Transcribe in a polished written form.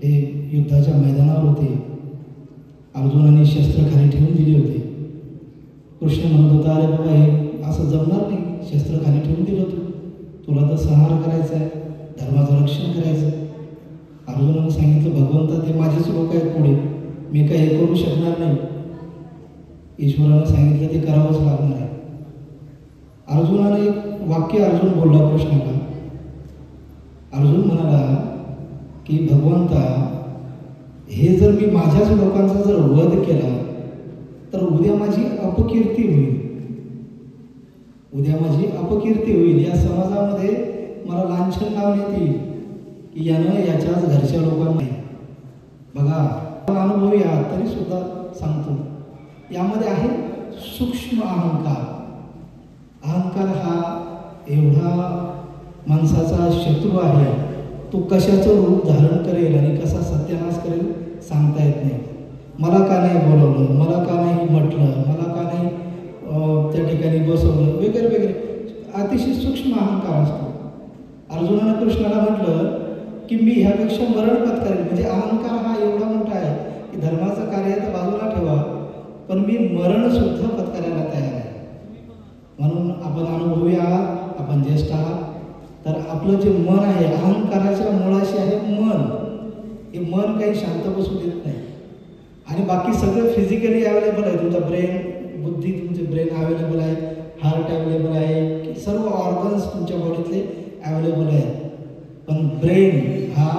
ते युद्धाच्या मैदानावर होते. अर्जुनाने शस्त्र खाली ठेवून दिले होते. कृष्ण म्हणत होता, अरे बाबा हे असं जमणार नाही, शस्त्र खाली ठेवून दिलं तुला तर संहार करायचा आहे, धर्माचं रक्षण करायचं. अर्जुनाने सांगितलं, भगवंता ते माझेच लोक आहेत पुढे, मी काही हे करू शकणार नाही. ईश्वरानं सांगितलं ते करावंच लागणार आहे. अर्जुनाने एक वाक्य अर्जुन बोलला कृष्णाला. अर्जुन म्हणाला की भगवंता, हे जर मी माझ्याच लोकांचा जर वध केला तर उद्या माझी अपकीर्ती होईल. उद्या माझी अपकीर्ती होईल. या समाजामध्ये मला लांछन लावण्यात येईल की यानं याच्याच घरच्या लोकांना. बघा अनुभवी आहात तरी सुद्धा सांगतो, यामध्ये आहे सूक्ष्म अहंकार. अहंकार हा एवढा माणसाचा शत्रू आहे, तो कशाचं रूप धारण करेल आणि कसा सत्यानाश करेल सांगता येत नाही. मला का नाही बोलवलं, मला का नाही म्हटलं, मला का नाही त्या ठिकाणी बसवलं वगैरे वगैरे, अतिशय सूक्ष्म अहंकार असतो. अर्जुनानं कृष्णाला म्हटलं की मी ह्यापेक्षा मरण पत्करेल. म्हणजे अहंकार हा एवढा मोठा आहे की धर्माचं कार्य तर बाजूला ठेवा, पण मी मरणसुद्धा पत्करायला तयार आहे. म्हणून आपण अनुभवी आहात, आपण ज्येष्ठ आहात, तर आपलं जे मन आहे, अहंकाराच्या मुळाशी आहे मन. हे मन काही शांत बसू देत नाही. आणि बाकी सगळं फिजिकली अवेलेबल आहे. तुमचा ब्रेन, बुद्धी, तुमचे ब्रेन अवेलेबल आहे, हार्ट अवेलेबल आहे, सर्व ऑर्गन्स तुमच्या बॉडीतले अवेलेबल आहेत. पण ब्रेन हा